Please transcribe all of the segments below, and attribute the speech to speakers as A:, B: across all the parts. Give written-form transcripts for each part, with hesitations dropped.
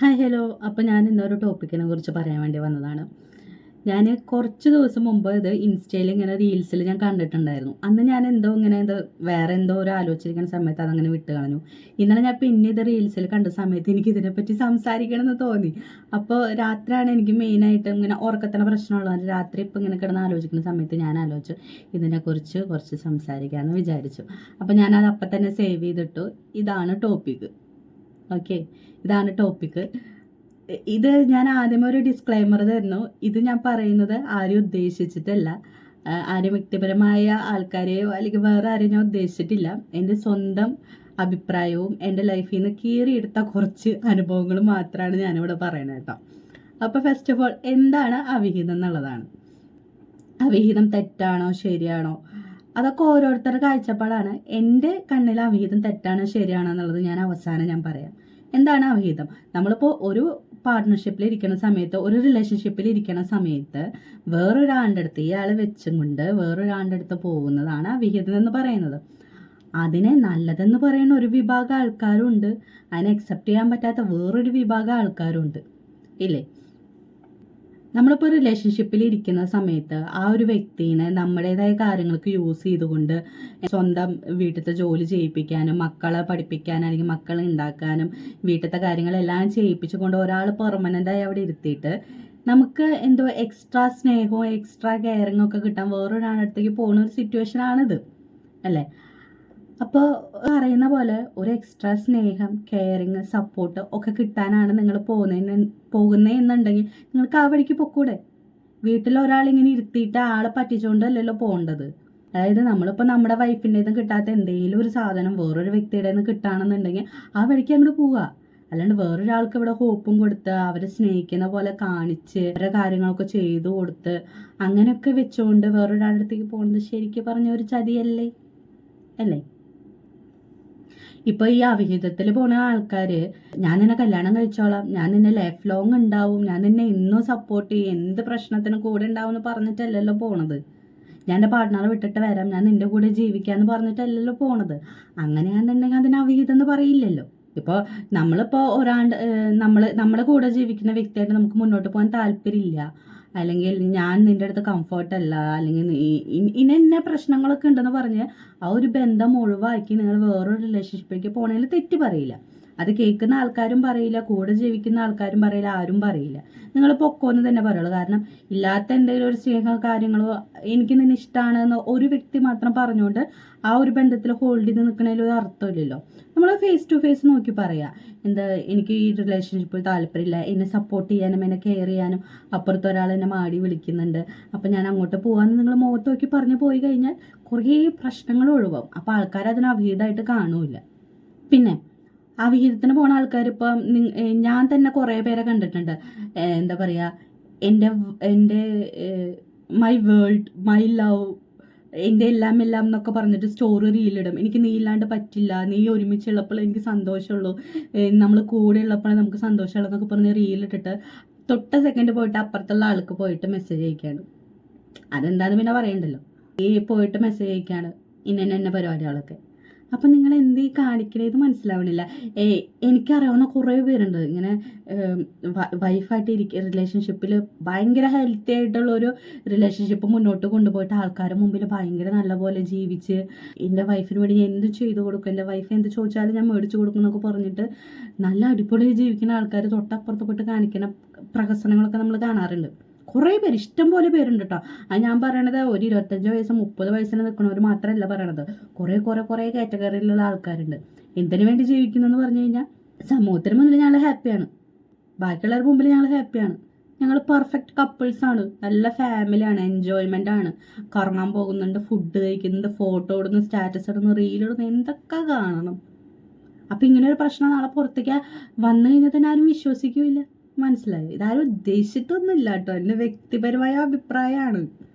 A: Hi hello. അപ്പോൾ ഞാൻ ഇന്നൊരു ടോപ്പിക്കിനെ കുറിച്ച് പറയാൻ വേണ്ടി വന്നതാണ്. ഞാൻ കുറച്ച് ദിവസം മുമ്പ് ഇത് ഇൻസ്റ്റയിൽ ഇങ്ങനെ റീൽസിൽ ഞാൻ കണ്ടിട്ടുണ്ടായിരുന്നു. അന്ന് ഞാൻ എന്തോ ഇങ്ങനെ വേറെ എന്തോ ഒരു ആലോചിച്ചിരിക്കുന്ന സമയത്ത് അതങ്ങനെ വിട്ട് കളഞ്ഞു. ഇന്നലെ ഞാൻ പിന്നെ ഇത് റീൽസിൽ കണ്ട സമയത്ത് എനിക്ക് ഇതിനെപ്പറ്റി സംസാരിക്കണം എന്ന് തോന്നി. അപ്പോൾ രാത്രിയാണ് എനിക്ക് മെയിനായിട്ട് ഇങ്ങനെ ഉറക്കത്തിന് പ്രശ്നമുള്ളത്. രാത്രി ഇപ്പം ഇങ്ങനെ കിടന്ന് ആലോചിക്കുന്ന സമയത്ത് ഞാൻ ആലോചിച്ചു ഇതിനെക്കുറിച്ച് കുറച്ച് സംസാരിക്കാമെന്ന് വിചാരിച്ചു. അപ്പോൾ ഞാനത് അപ്പം തന്നെ സേവ് ചെയ്തിട്ടു. ഇതാണ് ടോപ്പിക്ക്. ഓക്കെ, ഇതാണ് ടോപ്പിക്ക്. ഇത് ഞാൻ ആദ്യമേ ഒരു ഡിസ്ക്ലൈമർ തരുന്നു. ഇത് ഞാൻ പറയുന്നത് ആരും ഉദ്ദേശിച്ചിട്ടല്ല, ആരും വ്യക്തിപരമായ ആൾക്കാരെയോ അല്ലെങ്കിൽ വേറെ ആരെയും ഞാൻ ഉദ്ദേശിച്ചിട്ടില്ല. എൻ്റെ സ്വന്തം അഭിപ്രായവും എൻ്റെ ലൈഫിൽ നിന്ന് കീറിയെടുത്ത കുറച്ച് അനുഭവങ്ങളും മാത്രമാണ് ഞാനിവിടെ പറയണത് കേട്ടോ. അപ്പോൾ ഫസ്റ്റ് ഓഫ് ഓൾ എന്താണ് അവിഹിതം എന്നുള്ളതാണ്. അവിഹിതം തെറ്റാണോ ശരിയാണോ അതൊക്കെ ഓരോരുത്തരുടെ കാഴ്ചപ്പാടാണ്. എൻ്റെ കണ്ണിൽ അവിഹിതം തെറ്റാണോ ശരിയാണോ എന്നുള്ളത് ഞാൻ പറയാം. എന്താണ് അവിഹിതം? നമ്മളിപ്പോൾ ഒരു പാർട്ട്ണർഷിപ്പിൽ ഇരിക്കുന്ന സമയത്ത്, ഒരു റിലേഷൻഷിപ്പിൽ ഇരിക്കുന്ന സമയത്ത് വേറൊരാളുടെ അടുത്ത് ഇയാളെ വെച്ചും കൊണ്ട് വേറൊരാളുടെ അടുത്ത് പോകുന്നതാണ് അവിഹിതം എന്ന് പറയുന്നത്. അതിനെ നല്ലതെന്ന് പറയുന്ന ഒരു വിഭാഗം ആൾക്കാരുണ്ട്, അതിനെ അക്സെപ്റ്റ് ചെയ്യാൻ പറ്റാത്ത വേറൊരു വിഭാഗം ആൾക്കാരുണ്ട്, ഇല്ലേ? നമ്മളിപ്പോൾ റിലേഷൻഷിപ്പിൽ ഇരിക്കുന്ന സമയത്ത് ആ ഒരു വ്യക്തിനെ നമ്മുടേതായ കാര്യങ്ങൾക്ക് യൂസ് ചെയ്തുകൊണ്ട് സ്വന്തം വീട്ടിലത്തെ ജോലി ചെയ്യിപ്പിക്കാനും മക്കളെ പഠിപ്പിക്കാനും അല്ലെങ്കിൽ മക്കളെ ഉണ്ടാക്കാനും വീട്ടിലത്തെ കാര്യങ്ങളെല്ലാം ചെയ്യിപ്പിച്ചുകൊണ്ട് ഒരാൾ പെർമനൻ്റായി അവിടെ ഇരുത്തിയിട്ട് നമുക്ക് എന്തോ എക്സ്ട്രാ സ്നേഹവും എക്സ്ട്രാ കെയറിങ്ങും ഒക്കെ കിട്ടാൻ വേറൊരാളടുത്തേക്ക് പോകുന്ന ഒരു സിറ്റുവേഷനാണിത്, അല്ലേ? അപ്പോൾ അറിയുന്ന പോലെ ഒരു എക്സ്ട്രാ സ്നേഹം, കെയറിങ്, സപ്പോർട്ട് ഒക്കെ കിട്ടാനാണ് നിങ്ങൾ പോകുന്നതെന്നുണ്ടെങ്കിൽ നിങ്ങൾക്ക് ആ വഴിക്ക് പൊക്കൂടെ? വീട്ടിൽ ഒരാളിങ്ങനെ ഇരുത്തിയിട്ട് ആളെ പറ്റിച്ചുകൊണ്ടല്ലല്ലോ പോകേണ്ടത്. അതായത് നമ്മളിപ്പോൾ നമ്മുടെ വൈഫിൻ്റെ നിന്ന് കിട്ടാത്ത എന്തെങ്കിലും ഒരു സാധനം വേറൊരു വ്യക്തിയുടെ നിന്ന് കിട്ടുകയാണെന്നുണ്ടെങ്കിൽ ആ വഴിക്ക് അങ്ങോട്ട് പോവുക. അല്ലാണ്ട് വേറൊരാൾക്ക് ഇവിടെ ഹോപ്പും കൊടുത്ത് അവരെ സ്നേഹിക്കുന്ന പോലെ കാണിച്ച് അവരുടെ കാര്യങ്ങളൊക്കെ ചെയ്തു കൊടുത്ത് അങ്ങനെയൊക്കെ വെച്ചുകൊണ്ട് വേറൊരാളുടെ അടുത്തേക്ക് പോകുന്നത് ശരിക്കും പറഞ്ഞ ഒരു ചതിയല്ലേ, അല്ലേ? ഇപ്പോൾ ഈ അവിഹിതത്തിൽ പോണ ആൾക്കാർ ഞാൻ നിന്നെ കല്യാണം കഴിച്ചോളാം, ഞാൻ നിന്നെ ലൈഫ് ലോങ് ഉണ്ടാവും, ഞാൻ നിന്നെ ഇന്നും സപ്പോർട്ട് ചെയ്യും, എന്ത് പ്രശ്നത്തിനും കൂടെ ഉണ്ടാവും എന്ന് പറഞ്ഞിട്ടല്ലല്ലോ പോണത്. ഞാൻ എൻ്റെ പാർട്ട്ണറെ വിട്ടിട്ട് വരാം, ഞാൻ നിൻ്റെ കൂടെ ജീവിക്കാമെന്ന് പറഞ്ഞിട്ടല്ലല്ലോ പോണത്. അങ്ങനെയാണെന്നുണ്ടെങ്കിൽ അതിന് അവിഹിതം എന്ന് പറയില്ലല്ലോ. ഇപ്പോൾ നമ്മളിപ്പോൾ നമ്മളെ കൂടെ ജീവിക്കുന്ന വ്യക്തിയായിട്ട് നമുക്ക് മുന്നോട്ട് പോകാൻ താല്പര്യമില്ല, അല്ലെങ്കിൽ ഞാൻ നിൻ്റെ അടുത്ത് കംഫർട്ടല്ല, അല്ലെങ്കിൽ ഇന്ന പ്രശ്നങ്ങളൊക്കെ ഉണ്ടെന്ന് പറഞ്ഞ് ആ ഒരു ബന്ധം ഒഴിവാക്കി നിങ്ങൾ വേറൊരു റിലേഷൻഷിപ്പിലേക്ക് പോണതിൽ തെറ്റ് പറയില്ല. അത് കേൾക്കുന്ന ആൾക്കാരും പറയില്ല, കൂടെ ജീവിക്കുന്ന ആൾക്കാരും പറയില്ല, ആരും പറയില്ല. നിങ്ങൾ പൊക്കോന്ന് തന്നെ പറയുള്ളൂ. കാരണം ഇല്ലാത്ത എന്തെങ്കിലും ഒരു സ്നേഹ കാര്യങ്ങളോ എനിക്ക് നിന്നെ ഇഷ്ടമാണെന്ന് ഒരു വ്യക്തി മാത്രം പറഞ്ഞുകൊണ്ട് ആ ഒരു ബന്ധത്തിൽ ഹോൾഡ് ചെയ്ത് നിൽക്കുന്നതിൽ ഒരു അർത്ഥമില്ലല്ലോ. നമ്മൾ ഫേസ് ടു ഫേസ് നോക്കി പറയാം, എനിക്ക് ഈ റിലേഷൻഷിപ്പിൽ താല്പര്യമില്ല, എന്നെ സപ്പോർട്ട് ചെയ്യാനും എന്നെ കെയർ ചെയ്യാനും അപ്പുറത്ത് ഒരാൾ എന്നെ മാടി വിളിക്കുന്നുണ്ട്, അപ്പം ഞാൻ അങ്ങോട്ട് പോകാമെന്ന് നിങ്ങൾ മുഖത്ത് നോക്കി പറഞ്ഞു പോയി കഴിഞ്ഞാൽ കുറേ പ്രശ്നങ്ങൾ ഒഴിവാകും. അപ്പോൾ ആൾക്കാർ അതിന് അവിഹിതമായിട്ട് കാണൂല. പിന്നെ അവിഹിതത്തിന് പോണ ആൾക്കാർ ഇപ്പം ഞാൻ തന്നെ കുറേ പേരെ കണ്ടിട്ടുണ്ട്. എന്താ പറയുക, എൻ്റെ മൈ വേൾഡ്, മൈ ലവ്, എൻ്റെ എല്ലാം എന്നൊക്കെ പറഞ്ഞിട്ട് സ്റ്റോറി റീലിടും. എനിക്ക് നീ ഇല്ലാണ്ട് പറ്റില്ല, നീ ഒരുമിച്ചുള്ളപ്പോൾ എനിക്ക് സന്തോഷമുള്ളൂ, നമ്മൾ കൂടെ ഉള്ളപ്പോഴേ നമുക്ക് സന്തോഷമുള്ളൂ എന്നൊക്കെ പറഞ്ഞ് റീലിട്ടിട്ട് തൊട്ട സെക്കൻഡ് പോയിട്ട് അപ്പുറത്തുള്ള ആൾക്ക് പോയിട്ട് മെസ്സേജ് അയക്കുകയാണ്. അതെന്താണെന്ന് പിന്നെ പറയണ്ടല്ലോ. ഈ പോയിട്ട് മെസ്സേജ് അയക്കുകയാണ് ഇന്ന പരിപാടികളൊക്കെ. അപ്പം നിങ്ങൾ എന്തീ കാണിക്കണേന്ന് മനസ്സിലാവണില്ല. എനിക്കറിയാവുന്ന കുറേ പേരുണ്ട് ഇങ്ങനെ വൈഫായിട്ട് റിലേഷൻഷിപ്പിൽ ഭയങ്കര ഹെൽത്തി ആയിട്ടുള്ള ഒരു റിലേഷൻഷിപ്പ് മുന്നോട്ട് കൊണ്ടുപോയിട്ട് ആൾക്കാരുടെ മുമ്പിൽ ഭയങ്കര നല്ലപോലെ ജീവിച്ച് എൻ്റെ വൈഫിന് വേണ്ടി ഞാൻ എന്ത് ചെയ്തു കൊടുക്കും, എൻ്റെ വൈഫ് എന്ത് ചോദിച്ചാലും ഞാൻ മേടിച്ചു കൊടുക്കും എന്നൊക്കെ പറഞ്ഞിട്ട് നല്ല അടിപൊളിയായി ജീവിക്കുന്ന ആൾക്കാർ തൊട്ടപ്പുറത്ത് പോയിട്ട് കാണിക്കുന്ന പ്രഹസനങ്ങളൊക്കെ നമ്മൾ കാണാറുണ്ട്. കുറേ പേര്, ഇഷ്ടം പോലെ പേരുണ്ട് കേട്ടോ. അത് ഞാൻ പറയണത് ഒരു 25 വയസ്സ് 30 വയസ്സിൽ നിൽക്കുന്നവർ മാത്രമല്ല പറയണത്. കുറേ കാറ്റഗറിയിലുള്ള ആൾക്കാരുണ്ട്. എന്തിനു വേണ്ടി ജീവിക്കുന്നതെന്ന് പറഞ്ഞു കഴിഞ്ഞാൽ സമൂഹത്തിന് മുന്നിൽ ഞങ്ങൾ ഹാപ്പിയാണ്, ബാക്കിയുള്ളവരുടെ മുമ്പിൽ ഞങ്ങൾ ഹാപ്പിയാണ്, ഞങ്ങൾ പെർഫെക്റ്റ് കപ്പിൾസാണ്, നല്ല ഫാമിലിയാണ്, എൻജോയ്മെൻ്റ് ആണ്, കറങ്ങാൻ പോകുന്നുണ്ട്, ഫുഡ് കഴിക്കുന്നുണ്ട്, ഫോട്ടോ ഇടുന്നു, സ്റ്റാറ്റസ് ഇടുന്നു, റീലിടുന്നു, എന്തൊക്കെ കാണണം. അപ്പം ഇങ്ങനെ ഒരു പ്രശ്നം നാളെ പുറത്തേക്ക് വന്നു കഴിഞ്ഞാൽ തന്നെ ആരും വിശ്വസിക്കില്ല. മനസ്സിലായി? ഇതാരും ഉദ്ദേശിച്ചിട്ടൊന്നുമില്ല കേട്ടോ, എൻ്റെ വ്യക്തിപരമായ അഭിപ്രായമാണ്.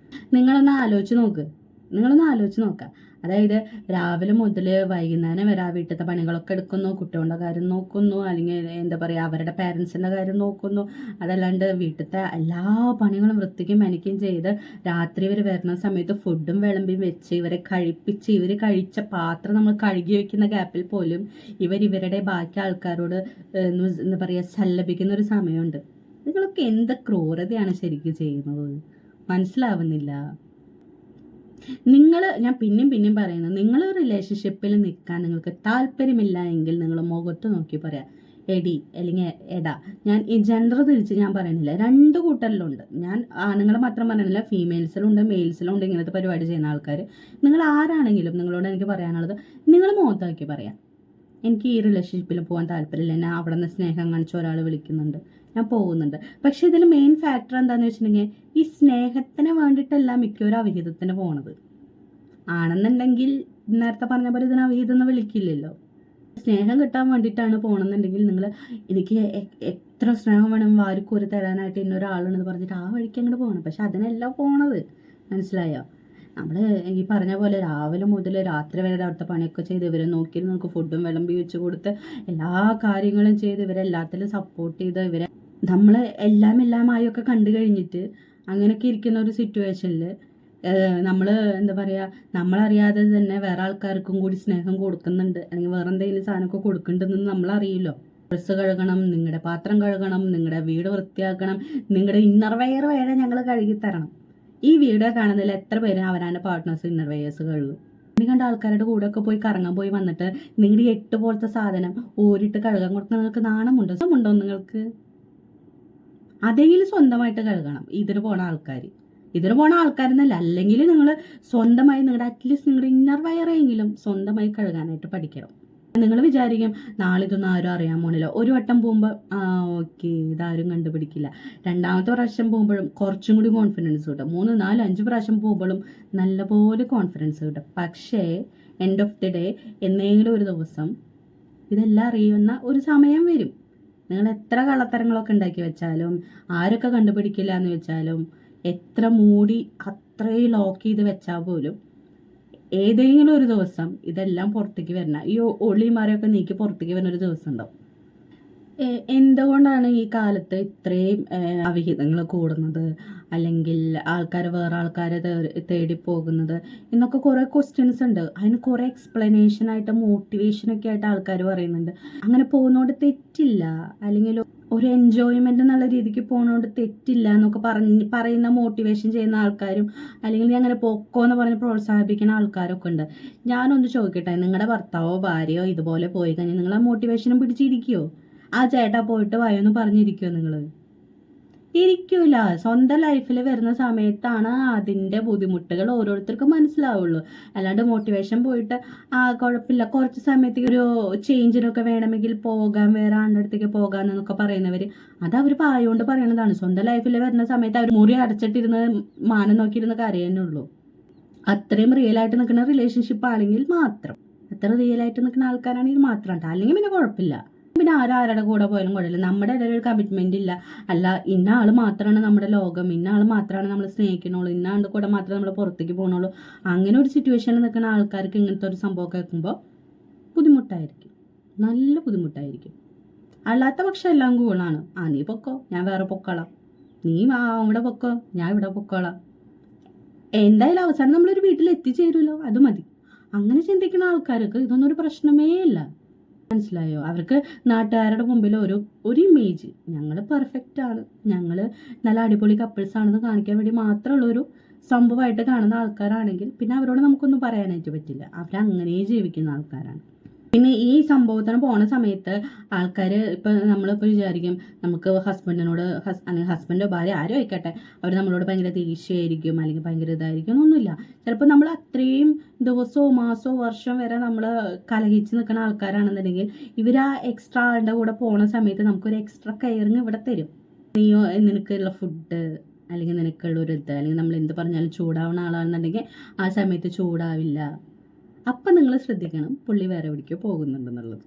A: നിങ്ങളൊന്ന് ആലോചിച്ച് നോക്കുക. അതായത് രാവിലെ മുതൽ വൈകുന്നേരം വരെ ആ വീട്ടിലത്തെ പണികളൊക്കെ എടുക്കുന്നു, കുട്ടികളുടെ കാര്യം നോക്കുന്നു, അല്ലെങ്കിൽ എന്താ പറയുക അവരുടെ പാരൻസിൻ്റെ കാര്യം നോക്കുന്നു. അതല്ലാണ്ട് വീട്ടിലത്തെ എല്ലാ പണികളും വൃത്തിക്കും മെനയ്ക്കും ചെയ്ത് രാത്രി ഇവർ വരുന്ന സമയത്ത് ഫുഡും വിളമ്പിയും വെച്ച് ഇവരെ കഴിപ്പിച്ച് ഇവർ കഴിച്ച പാത്രം നമ്മൾ കഴുകി വയ്ക്കുന്ന ഗ്യാപ്പിൽ പോലും ഇവരുടെ ബാക്കി ആൾക്കാരോട് എന്താ പറയുക സല്ലപിക്കുന്ന ഒരു സമയമുണ്ട്. നിങ്ങളൊക്കെ എന്ത് ക്രൂരതയാണ് ശരിക്കും ചെയ്യുന്നത്, മനസ്സിലാവുന്നില്ല. ഞാൻ പിന്നെയും പറയുന്നത്, നിങ്ങൾ റിലേഷൻഷിപ്പിൽ നിൽക്കാൻ നിങ്ങൾക്ക് താല്പര്യമില്ല എങ്കിൽ നിങ്ങൾ മുഖത്ത് നോക്കി പറയാം, എടി അല്ലെങ്കിൽ എടാ. ഞാൻ ഈ ജെൻഡർ തിരിച്ച് ഞാൻ പറയണില്ല, രണ്ട് കൂട്ടരിലുണ്ട്. ഞാൻ ആണുങ്ങളെ മാത്രം പറയണില്ല, ഫീമെയിൽസിലുണ്ട് മെയിൽസിലും ഉണ്ട് ഇങ്ങനത്തെ പരിപാടി ചെയ്യുന്ന ആൾക്കാർ. നിങ്ങൾ ആരാണെങ്കിലും നിങ്ങളോട് എനിക്ക് പറയാനുള്ളത്, നിങ്ങൾ മുഖത്ത് നോക്കി പറയാം, എനിക്ക് ഈ റിലേഷൻഷിപ്പിൽ പോകാൻ താല്പര്യമില്ല, എന്നെ അവിടെ നിന്ന് സ്നേഹം കാണിച്ച ഒരാൾ വിളിക്കുന്നുണ്ട്, ഞാൻ പോകുന്നുണ്ട്. പക്ഷെ ഇതിൽ മെയിൻ ഫാക്ടർ എന്താണെന്ന് വെച്ചിട്ടുണ്ടെങ്കിൽ ഈ സ്നേഹത്തിന് വേണ്ടിയിട്ടല്ല മിക്കവരും അവിഹിതത്തിന് പോണത്. ആണെന്നുണ്ടെങ്കിൽ നേരത്തെ പറഞ്ഞ പോലെ ഇതിന് അവിഹിതം എന്ന് വിളിക്കില്ലല്ലോ. സ്നേഹം കിട്ടാൻ വേണ്ടിയിട്ടാണ് പോകണമെന്നുണ്ടെങ്കിൽ നിങ്ങൾ എനിക്ക് എത്ര സ്നേഹം വേണം വാരിക്കോരി തരാനായിട്ട് ഇന്നൊരാളെന്ന് പറഞ്ഞിട്ട് ആ വഴിക്ക് അങ്ങോട്ട് പോകണം. പക്ഷെ അതിനല്ല പോണത്, മനസ്സിലായോ? നമ്മൾ ഈ പറഞ്ഞ പോലെ രാവിലെ മുതൽ രാത്രി വരെ അവിടുത്തെ പണിയൊക്കെ ചെയ്ത് ഇവരെ നോക്കി നമുക്ക് ഫുഡും വിളമ്പി വെച്ച് കൊടുത്ത് എല്ലാ കാര്യങ്ങളും ചെയ്ത് ഇവരെല്ലാത്തിലും സപ്പോർട്ട് ചെയ്ത് ഇവരെ നമ്മൾ എല്ലാമായൊക്കെ കണ്ടു കഴിഞ്ഞിട്ട് അങ്ങനെയൊക്കെ ഇരിക്കുന്ന ഒരു സിറ്റുവേഷനിൽ നമ്മൾ എന്താ പറയുക, നമ്മളറിയാതെ തന്നെ വേറെ ആൾക്കാർക്കും കൂടി സ്നേഹം കൊടുക്കുന്നുണ്ട് അല്ലെങ്കിൽ വേറെ എന്തെങ്കിലും സാധനമൊക്കെ കൊടുക്കുന്നുണ്ടെന്ന് നമ്മളറിയില്ലോ. ഡ്രസ്സ് കഴുകണം, നിങ്ങളുടെ പാത്രം കഴുകണം, നിങ്ങളുടെ വീട് വൃത്തിയാക്കണം, നിങ്ങളുടെ ഇന്നർ വെയർ വേറെ ഞങ്ങൾ കഴുകി തരണം. ഈ വീഡിയോ കാണുന്നതിൽ എത്ര പേര് അവരാൻ്റെ പാർട്ട്നേഴ്സ് ഇന്നർ വെയേഴ്സ് കഴുകും? ഇനി കണ്ട ആൾക്കാരുടെ കൂടെ ഒക്കെ പോയി കറങ്ങാൻ പോയി വന്നിട്ട് നിങ്ങളുടെ 8 പോലത്തെ സാധനം ഓരിട്ട് കഴുകാൻ കൊടുത്ത് നിങ്ങൾക്ക് നാണമുണ്ടോ നിങ്ങൾക്ക്? അതെങ്കിലും സ്വന്തമായിട്ട് കഴുകണം. ഇതിന് പോണ ആൾക്കാരെന്നല്ല, അല്ലെങ്കിൽ നിങ്ങൾ സ്വന്തമായി നിങ്ങളുടെ അറ്റ്ലീസ്റ്റ് നിങ്ങളുടെ ഇന്നർ വയറെങ്കിലും സ്വന്തമായി കഴുകാനായിട്ട് പഠിക്കണം. നിങ്ങൾ വിചാരിക്കും നാളെ ഇതൊന്നും ആരും അറിയാൻ പോണില്ല. ഒരു വട്ടം പോകുമ്പോൾ ഓക്കെ ഇതാരും കണ്ടുപിടിക്കില്ല. രണ്ടാമത്തെ പ്രാവശ്യം പോകുമ്പോഴും കുറച്ചും കൂടി കോൺഫിഡൻസ് കിട്ടും. 3, 4, 5 പ്രാവശ്യം പോകുമ്പോഴും നല്ലപോലെ കോൺഫിഡൻസ് കിട്ടും. പക്ഷേ എൻഡ് ഓഫ് ദി ഡേ എന്തെങ്കിലും ഒരു ദിവസം ഇതെല്ലാം അറിയുന്ന ഒരു സമയം വരും. നിങ്ങൾ എത്ര കള്ളത്തരങ്ങളൊക്കെ ഉണ്ടാക്കി വെച്ചാലും ആരൊക്കെ കണ്ടുപിടിക്കില്ല എന്ന് വെച്ചാലും എത്ര മൂടി അത്രയും ലോക്ക് ചെയ്ത് വെച്ചാൽ പോലും ഏതെങ്കിലും ഒരു ദിവസം ഇതെല്ലാം പുറത്തേക്ക് വരണം. ഈ ഒളിമാരെയൊക്കെ നീക്കി പുറത്തേക്ക് വരുന്ന ഒരു ദിവസം ഉണ്ടാവും. എന്തുകൊണ്ടാണ് ഈ കാലത്ത് ഇത്രയും അവിഹിതങ്ങൾ കൂടുന്നത്, അല്ലെങ്കിൽ ആൾക്കാർ വേറെ ആൾക്കാരെ തേടി പോകുന്നത് എന്നൊക്കെ കുറേ ക്വസ്റ്റ്യൻസ് ഉണ്ട്. അതിന് കുറേ എക്സ്പ്ലനേഷനായിട്ട് മോട്ടിവേഷനൊക്കെ ആയിട്ട് ആൾക്കാർ പറയുന്നുണ്ട്. അങ്ങനെ പോകുന്നതുകൊണ്ട് തെറ്റില്ല, അല്ലെങ്കിൽ ഒരു എൻജോയ്മെൻ്റ് എന്നുള്ള രീതിക്ക് പോകുന്നതുകൊണ്ട് തെറ്റില്ല എന്നൊക്കെ പറയുന്ന മോട്ടിവേഷൻ ചെയ്യുന്ന ആൾക്കാരും അല്ലെങ്കിൽ നീ അങ്ങനെ പൊക്കോ എന്ന് പറഞ്ഞ് പ്രോത്സാഹിപ്പിക്കുന്ന ആൾക്കാരൊക്കെ ഉണ്ട്. ഞാനൊന്ന് ചോദിക്കട്ടെ, നിങ്ങളുടെ ഭർത്താവോ ഭാര്യയോ ഇതുപോലെ പോയി കഴിഞ്ഞാൽ നിങ്ങൾ ആ മോട്ടിവേഷനും പിടിച്ചിരിക്കുമോ? ആ ചേട്ടാ പോയിട്ട് വായൊന്ന് പറഞ്ഞിരിക്കുമോ? നിങ്ങൾ ഇരിക്കൂല. സ്വന്തം ലൈഫിൽ വരുന്ന സമയത്താണ് അതിൻ്റെ ബുദ്ധിമുട്ടുകൾ ഓരോരുത്തർക്കും മനസ്സിലാവുള്ളൂ. അല്ലാണ്ട് മോട്ടിവേഷൻ പോയിട്ട് കുഴപ്പമില്ല കുറച്ച് സമയത്തേക്ക് ഒരു ചേഞ്ചിനൊക്കെ വേണമെങ്കിൽ പോകാം, വേറെ ആളുടെ അടുത്തേക്ക് പോകാമെന്നൊക്കെ പറയുന്നവർ അത് അവർ പായോണ്ട് പറയണതാണ്. സ്വന്തം ലൈഫിൽ വരുന്ന സമയത്ത് അവർ മുറി അടച്ചിട്ടിരുന്ന് മാനം നോക്കിയിരുന്ന കാര്യമേ ഉള്ളൂ. അത്രയും റിയലായിട്ട് നിൽക്കുന്ന റിലേഷൻഷിപ്പ് ആണെങ്കിൽ മാത്രം, അത്ര റിയലായിട്ട് നിൽക്കുന്ന ആൾക്കാരാണെങ്കിൽ മാത്രം കേട്ടോ. അല്ലെങ്കിൽ പിന്നെ കുഴപ്പമില്ല. പിന്നെ ആരാരുടെ കൂടെ പോയാലും കുഴപ്പമില്ല. നമ്മുടെ ഇടയിൽ ഒരു കമ്മിറ്റ്മെന്റ് ഇല്ല. അല്ല ഇന്ന ആൾ മാത്രമാണ് നമ്മുടെ ലോകം, ഇന്ന ആൾ മാത്രമാണ് നമ്മൾ സ്നേഹിക്കണുള്ളൂ, ഇന്ന ആളുടെ കൂടെ മാത്രമേ നമ്മൾ പുറത്തേക്ക് പോകണുള്ളൂ. അങ്ങനെ ഒരു സിറ്റുവേഷനിൽ നിൽക്കുന്ന ആൾക്കാർക്ക് ഇങ്ങനത്തെ ഒരു സംഭവം കേൾക്കുമ്പോൾ ബുദ്ധിമുട്ടായിരിക്കും, നല്ല ബുദ്ധിമുട്ടായിരിക്കും. അല്ലാത്ത പക്ഷം എല്ലാം കൂളാണ്. നീ പൊക്കോ, ഞാൻ വേറെ പൊക്കോളാം, നീ അവിടെ പൊക്കോ, ഞാൻ ഇവിടെ പൊക്കോളാം. എന്തായാലും അവസാനം നമ്മളൊരു വീട്ടിൽ എത്തിച്ചേരുമല്ലോ, അത് മതി. അങ്ങനെ ചിന്തിക്കുന്ന ആൾക്കാർക്ക് ഇതൊന്നും ഒരു പ്രശ്നമേ ഇല്ല. മനസ്സിലായോ? അവർക്ക് നാട്ടുകാരുടെ മുമ്പിൽ ഒരു ഇമേജ്, ഞങ്ങൾ പെർഫെക്റ്റ് ആണ്, ഞങ്ങൾ നല്ല അടിപൊളി കപ്പിൾസ് ആണെന്ന് കാണിക്കാൻ വേണ്ടി മാത്രമുള്ളൊരു സംഭവമായിട്ട് കാണുന്ന ആൾക്കാരാണെങ്കിൽ പിന്നെ അവരോട് നമുക്കൊന്നും പറയാനായിട്ട് പറ്റില്ല. അവരങ്ങനെ ജീവിക്കുന്ന ആൾക്കാരാണ്. പിന്നെ ഈ സംഭവത്തിന് പോണ സമയത്ത് ആൾക്കാർ ഇപ്പം നമ്മളിപ്പോൾ വിചാരിക്കും നമുക്ക് ഹസ്ബൻഡിനോട് അല്ലെങ്കിൽ ഹസ്ബൻഡോ ഭാര്യ ആരും ആയിക്കോട്ടെ അവർ നമ്മളോട് ഭയങ്കര ദേഷ്യമായിരിക്കും അല്ലെങ്കിൽ ഭയങ്കര ഇതായിരിക്കും എന്നൊന്നുമില്ല. ചിലപ്പോൾ നമ്മൾ അത്രയും ദിവസമോ മാസമോ വർഷം വരെ നമ്മൾ കലഹിച്ച് നിൽക്കുന്ന ആൾക്കാരാണെന്നുണ്ടെങ്കിൽ ഇവർ ആ എക്സ്ട്രാ ആളുടെ കൂടെ പോണ സമയത്ത് നമുക്കൊരു എക്സ്ട്രാ കെയറിങ് ഇവിടെ തരും. നീയോ നിനക്കുള്ള ഫുഡ് അല്ലെങ്കിൽ നിനക്കുള്ള ഒരു ഇത്, അല്ലെങ്കിൽ നമ്മൾ എന്ത് പറഞ്ഞാലും ചൂടാവുന്ന ആളാണെന്നുണ്ടെങ്കിൽ ആ സമയത്ത് ചൂടാവില്ല. അപ്പം നിങ്ങൾ ശ്രദ്ധിക്കണം പുള്ളി വേറെ എവിടേക്കോ പോകുന്നുണ്ടെന്നുള്ളത്.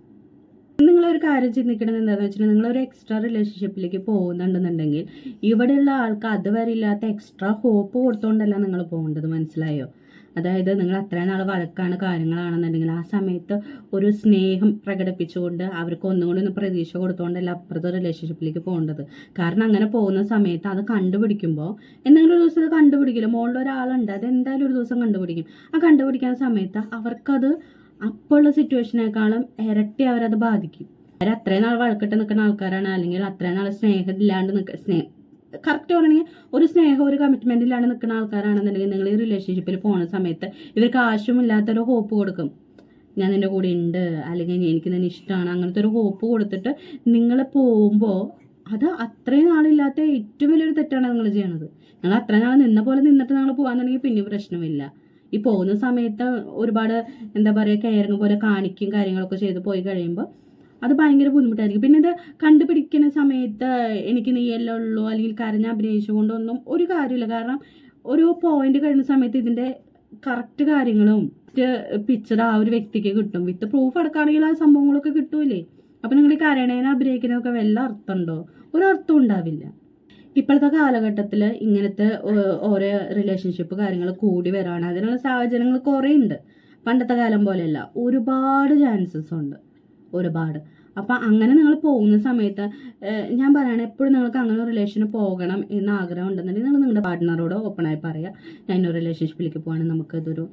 A: നിങ്ങളൊരു കാര്യം ചിന്തിക്കണം എന്താണെന്ന് വെച്ചിട്ടുണ്ടെങ്കിൽ നിങ്ങളൊരു എക്സ്ട്രാ റിലേഷൻഷിപ്പിലേക്ക് പോകുന്നുണ്ടെന്നുണ്ടെങ്കിൽ ഇവിടെയുള്ള ആൾക്ക് അതുവരെ ഇല്ലാത്ത എക്സ്ട്രാ ഹോപ്പ് കൊടുത്തുകൊണ്ടല്ല നിങ്ങൾ പോകേണ്ടത്, മനസ്സിലായോ? അതായത് നിങ്ങൾ അത്രയും നാൾ വഴക്കാണ് കാര്യങ്ങളാണെന്നുണ്ടെങ്കിൽ ആ സമയത്ത് ഒരു സ്നേഹം പ്രകടിപ്പിച്ചുകൊണ്ട് അവർക്ക് ഒന്നുകൂടി ഒന്ന് പ്രതീക്ഷ കൊടുത്തുകൊണ്ടല്ല അപ്പുറത്തെ റിലേഷൻഷിപ്പിലേക്ക് പോകേണ്ടത്. കാരണം അങ്ങനെ പോകുന്ന സമയത്ത് അത് കണ്ടുപിടിക്കുമ്പോൾ എന്തെങ്കിലും ഒരു ദിവസം അത് കണ്ടുപിടിക്കില്ല. മുകളിൽ ഒരാളുണ്ട്, അത് എന്തായാലും ഒരു ദിവസം കണ്ടുപിടിക്കും. ആ കണ്ടുപിടിക്കുന്ന സമയത്ത് അവർക്കത് അപ്പോൾ ഉള്ള സിറ്റുവേഷനേക്കാളും ഇരട്ടി അവരത് ബാധിക്കും. അവർ അത്രയും നാൾ വഴക്കിട്ട് നിൽക്കുന്ന ആൾക്കാരാണ്, അല്ലെങ്കിൽ അത്രയും നാൾ സ്നേഹം ഇല്ലാണ്ട് കറക്റ്റ് പറയണമെങ്കിൽ ഒരു സ്നേഹം ഒരു കമ്മിറ്റ്മെന്റ് ഇല്ലാണ്ട് നിൽക്കുന്ന ആൾക്കാരാണെന്നുണ്ടെങ്കിൽ നിങ്ങൾ ഈ റിലേഷൻഷിപ്പിൽ പോകുന്ന സമയത്ത് ഇവർക്ക് ആവശ്യമില്ലാത്തൊരു ഹോപ്പ് കൊടുക്കും. ഞാൻ നിന്റെ കൂടെ ഉണ്ട്, അല്ലെങ്കിൽ എനിക്ക് നിന്നെ ഇഷ്ടമാണ്, അങ്ങനത്തെ ഒരു ഹോപ്പ് കൊടുത്തിട്ട് നിങ്ങൾ പോകുമ്പോൾ അത് അത്രയും നാളില്ലാത്ത ഏറ്റവും വലിയൊരു തെറ്റാണ് നിങ്ങൾ ചെയ്യണത്. നിങ്ങൾ അത്രയും നാൾ നിന്ന പോലെ നിന്നിട്ട് നിങ്ങൾ പോകാന്നുണ്ടെങ്കിൽ പിന്നെ പ്രശ്നമില്ല. ഈ പോകുന്ന സമയത്ത് ഒരുപാട് എന്താ പറയുക കെയറിങ് പോലെ കാണിക്കും കാര്യങ്ങളൊക്കെ ചെയ്ത് പോയി കഴിയുമ്പോൾ അത് ഭയങ്കര ബുദ്ധിമുട്ടായിരിക്കും. പിന്നെ ഇത് കണ്ടുപിടിക്കുന്ന സമയത്ത് എനിക്ക് നീയല്ലേ ഉള്ളൂ അല്ലെങ്കിൽ കരഞ്ഞ് അഭിനയിച്ചുകൊണ്ടൊന്നും ഒരു കാര്യമില്ല. കാരണം ഒരു പോയിന്റ് കഴിയുന്ന സമയത്ത് ഇതിൻ്റെ കറക്റ്റ് കാര്യങ്ങളും പിക്ചർ ആ ഒരു വ്യക്തിക്ക് കിട്ടും. വിത്ത് പ്രൂഫ് അടക്കുകയാണെങ്കിൽ ആ സംഭവങ്ങളൊക്കെ കിട്ടൂലേ. അപ്പം നിങ്ങൾ ഈ കരണേനെ അഭിനയിക്കുന്നതൊക്കെ വല്ല അർത്ഥമുണ്ടോ? ഒരു അർത്ഥം ഉണ്ടാവില്ല. ഇപ്പോഴത്തെ കാലഘട്ടത്തിൽ ഇങ്ങനത്തെ ഓരോ റിലേഷൻഷിപ്പ് കാര്യങ്ങൾ കൂടി വരാണ്. അതിനുള്ള സാഹചര്യങ്ങൾ കുറേ ഉണ്ട്. പണ്ടത്തെ കാലം പോലെയല്ല, ഒരുപാട് ചാൻസസ് ഉണ്ട്, ഒരുപാട്. അപ്പം അങ്ങനെ നിങ്ങൾ പോകുന്ന സമയത്ത് ഞാൻ പറയുകയാണ്, എപ്പോഴും നിങ്ങൾക്ക് അങ്ങനെ റിലേഷന് പോകണം എന്ന് ആഗ്രഹം ഉണ്ടെന്നുണ്ടെങ്കിൽ നിങ്ങൾ നിങ്ങളുടെ പാർട്ട്ണറോട് ഓപ്പണായി പറയുക, ഞാൻ ഒരു റിലേഷൻഷിപ്പിലേക്ക് പോകണം, നമുക്കിതൊരു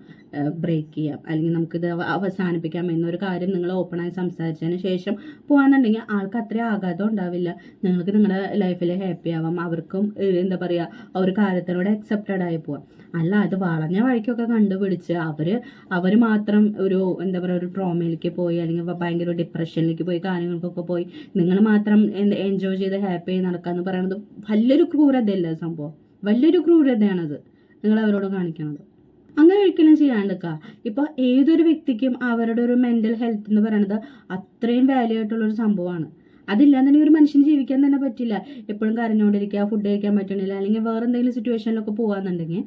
A: ബ്രേക്ക് ചെയ്യാം, അല്ലെങ്കിൽ നമുക്കിത് അവസാനിപ്പിക്കാം എന്നൊരു കാര്യം നിങ്ങൾ ഓപ്പണായി സംസാരിച്ചതിന് ശേഷം പോകാന്നുണ്ടെങ്കിൽ ആൾക്ക് അത്രയും ആഘാതം ഉണ്ടാവില്ല. നിങ്ങൾക്ക് നിങ്ങളുടെ ലൈഫിൽ ഹാപ്പി ആവാം, അവർക്കും എന്താ പറയുക ഒരു കാര്യത്തിനോട് അക്സെപ്റ്റഡ് ആയി പോവാം. അല്ല അത് വളഞ്ഞ വഴിക്കൊക്കെ കണ്ടുപിടിച്ച് അവർ മാത്രം ഒരു എന്താ പറയുക ഒരു ട്രോമയിലേക്ക് പോയി അല്ലെങ്കിൽ ഭയങ്കര ഡിപ്രഷനിലേക്ക് പോയി കാര്യങ്ങൾക്കൊക്കെ പോയി നിങ്ങൾ മാത്രം എൻജോയ് ചെയ്ത് ഹാപ്പി ആയി നടക്കാന്ന് പറയുന്നത് വലിയൊരു ക്രൂരതയല്ലേ സംഭവം? വലിയൊരു ക്രൂരതയാണത് നിങ്ങൾ അവരോട് കാണിക്കണത്. അങ്ങനെ ഒരിക്കലും ചെയ്യാണ്ടിരിക്കുക. ഇപ്പോൾ ഏതൊരു വ്യക്തിക്കും അവരുടെ ഒരു മെൻ്റൽ ഹെൽത്ത് എന്ന് പറയുന്നത് അത്രയും വാല്യൂ ആയിട്ടുള്ളൊരു സംഭവമാണ്. അതില്ലാന്നുണ്ടെങ്കിൽ ഒരു മനുഷ്യന് ജീവിക്കാൻ തന്നെ പറ്റില്ല. എപ്പോഴും കരഞ്ഞുകൊണ്ടിരിക്കുക, ഫുഡ് കഴിക്കാൻ പറ്റണില്ല, അല്ലെങ്കിൽ വേറെ എന്തെങ്കിലും സിറ്റുവേഷനിലൊക്കെ പോകാന്നുണ്ടെങ്കിൽ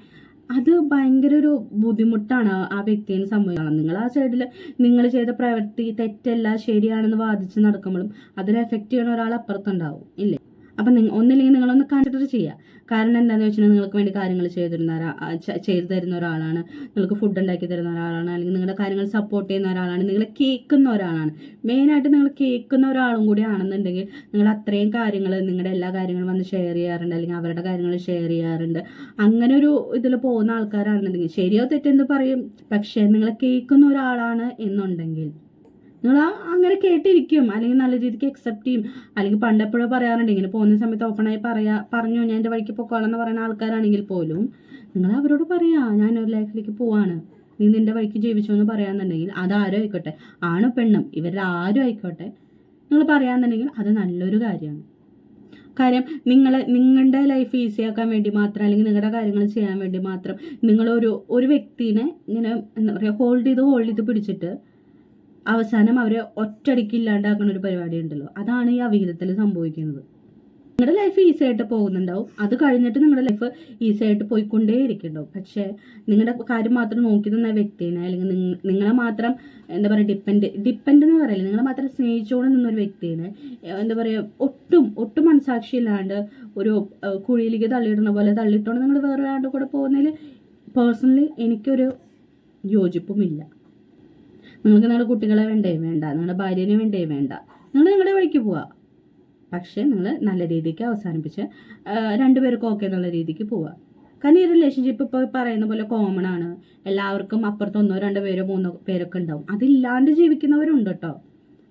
A: അത് ഭയങ്കര ഒരു ബുദ്ധിമുട്ടാണ് ആ വ്യക്തിയെ സംഭവിക്കണം. നിങ്ങൾ ആ സൈഡിൽ നിങ്ങൾ ചെയ്ത പ്രവൃത്തി തെറ്റല്ല ശരിയാണെന്ന് വാദിച്ച് നടക്കുമ്പോഴും അതിനെ എഫക്റ്റ് ചെയ്യുന്ന ഒരാൾ അപ്പുറത്തുണ്ടാവും ഇല്ലേ? അപ്പം ഒന്നില്ലെങ്കിൽ നിങ്ങളൊന്ന് കൺസിഡർ ചെയ്യുക. കാരണം എന്താണെന്ന് വെച്ചിട്ടുണ്ടെങ്കിൽ നിങ്ങൾക്ക് വേണ്ടി കാര്യങ്ങൾ ചെയ്തു തരുന്ന ഒരാളാണ്, നിങ്ങൾക്ക് ഫുഡ് ഉണ്ടാക്കി തരുന്ന ഒരാളാണ്, അല്ലെങ്കിൽ നിങ്ങളുടെ കാര്യങ്ങൾ സപ്പോർട്ട് ചെയ്യുന്ന ഒരാളാണ്, നിങ്ങളെ കേൾക്കുന്ന ഒരാളാണ്. മെയിനായിട്ട് നിങ്ങൾ കേൾക്കുന്ന ഒരാളും കൂടി ആണെന്നുണ്ടെങ്കിൽ നിങ്ങൾ അത്രയും കാര്യങ്ങൾ നിങ്ങളുടെ എല്ലാ കാര്യങ്ങളും വന്ന് ഷെയർ ചെയ്യാറുണ്ട്, അല്ലെങ്കിൽ അവരുടെ കാര്യങ്ങൾ ഷെയർ ചെയ്യാറുണ്ട്. അങ്ങനെ ഒരു ഇതിൽ പോകുന്ന ആൾക്കാരാണെന്നുണ്ടെങ്കിൽ ശരിയോ തെറ്റെന്ന് പറയും, പക്ഷേ നിങ്ങളെ കേൾക്കുന്ന ഒരാളാണ് എന്നുണ്ടെങ്കിൽ നിങ്ങൾ അങ്ങനെ കേട്ടിരിക്കും, അല്ലെങ്കിൽ നല്ല രീതിക്ക് അക്സെപ്റ്റ് ചെയ്യും. അല്ലെങ്കിൽ പണ്ടെപ്പോഴും പറയാറുണ്ട് ഇങ്ങനെ പോകുന്ന സമയത്ത് ഓപ്പണായി പറഞ്ഞു ഞാൻ എൻ്റെ വഴിക്ക് പൊക്കോളാം എന്ന് പറയുന്ന ആൾക്കാരാണെങ്കിൽ പോലും നിങ്ങൾ അവരോട് പറയാ ഞാൻ ഒരു ലൈഫിലേക്ക് പോവാണ്, നീ നിൻ്റെ വഴിക്ക് ജീവിച്ചു എന്ന് പറയാന്നുണ്ടെങ്കിൽ അതാരും ആയിക്കോട്ടെ, ആണോ പെണ്ണും ഇവരുടെ ആരും ആയിക്കോട്ടെ, നിങ്ങൾ പറയാന്നുണ്ടെങ്കിൽ അത് നല്ലൊരു കാര്യമാണ്. കാര്യം നിങ്ങളുടെ ലൈഫ് ഈസി ആക്കാൻ വേണ്ടി മാത്രം, അല്ലെങ്കിൽ നിങ്ങളുടെ കാര്യങ്ങൾ ചെയ്യാൻ വേണ്ടി മാത്രം നിങ്ങളൊരു വ്യക്തിനെ ഇങ്ങനെ എന്താ പറയുക ഹോൾഡ് ചെയ്ത് പിടിച്ചിട്ട് അവസാനം അവരെ ഒറ്റയടിക്ക് ഇല്ലാണ്ടാക്കുന്ന ഒരു പരിപാടി ഉണ്ടല്ലോ, അതാണ് ഈ അവിഹിതത്തിൽ സംഭവിക്കുന്നത്. നിങ്ങളുടെ ലൈഫ് ഈസി ആയിട്ട് പോകുന്നുണ്ടാവും, അത് കഴിഞ്ഞിട്ട് നിങ്ങളുടെ ലൈഫ് ഈസി ആയിട്ട് പോയിക്കൊണ്ടേ ഇരിക്കുന്നുണ്ടാവും. പക്ഷേ നിങ്ങളുടെ കാര്യം മാത്രം നോക്കി തന്ന വ്യക്തിനെ, അല്ലെങ്കിൽ നിങ്ങളെ മാത്രം എന്താ പറയുക ഡിപ്പെൻഡ് എന്ന് പറയില്ല, നിങ്ങളെ മാത്രം സ്നേഹിച്ചുകൊണ്ട് നിന്നൊരു വ്യക്തിനെ എന്താ പറയുക ഒട്ടും മനസാക്ഷി ഇല്ലാണ്ട് ഒരു കുഴിയിലേക്ക് തള്ളിയിടുന്ന പോലെ തള്ളിയിട്ടോണ്ട് നിങ്ങൾ വേറൊരാളുടെ കൂടെ പോകുന്നതിൽ പേഴ്സണലി എനിക്കൊരു യോജിപ്പുമില്ല. നിങ്ങൾക്ക് നിങ്ങളുടെ കുട്ടികളെ വേണ്ട, നിങ്ങളുടെ ഭാര്യനെ വേണ്ട, നിങ്ങൾ നിങ്ങളുടെ വഴിക്ക് പോവുക. പക്ഷേ നിങ്ങൾ നല്ല രീതിക്ക് അവസാനിപ്പിച്ച് രണ്ടുപേർക്കും ഓക്കെ എന്നുള്ള രീതിക്ക് പോവുക. കാരണം ഈ റിലേഷൻഷിപ്പ് ഇപ്പോൾ പറയുന്ന പോലെ കോമൺ ആണ്, എല്ലാവർക്കും അപ്പുറത്ത് 1 2 പേരോ 3 പേരൊക്കെ ഉണ്ടാവും. അതില്ലാണ്ട് ജീവിക്കുന്നവരുണ്ട് കേട്ടോ,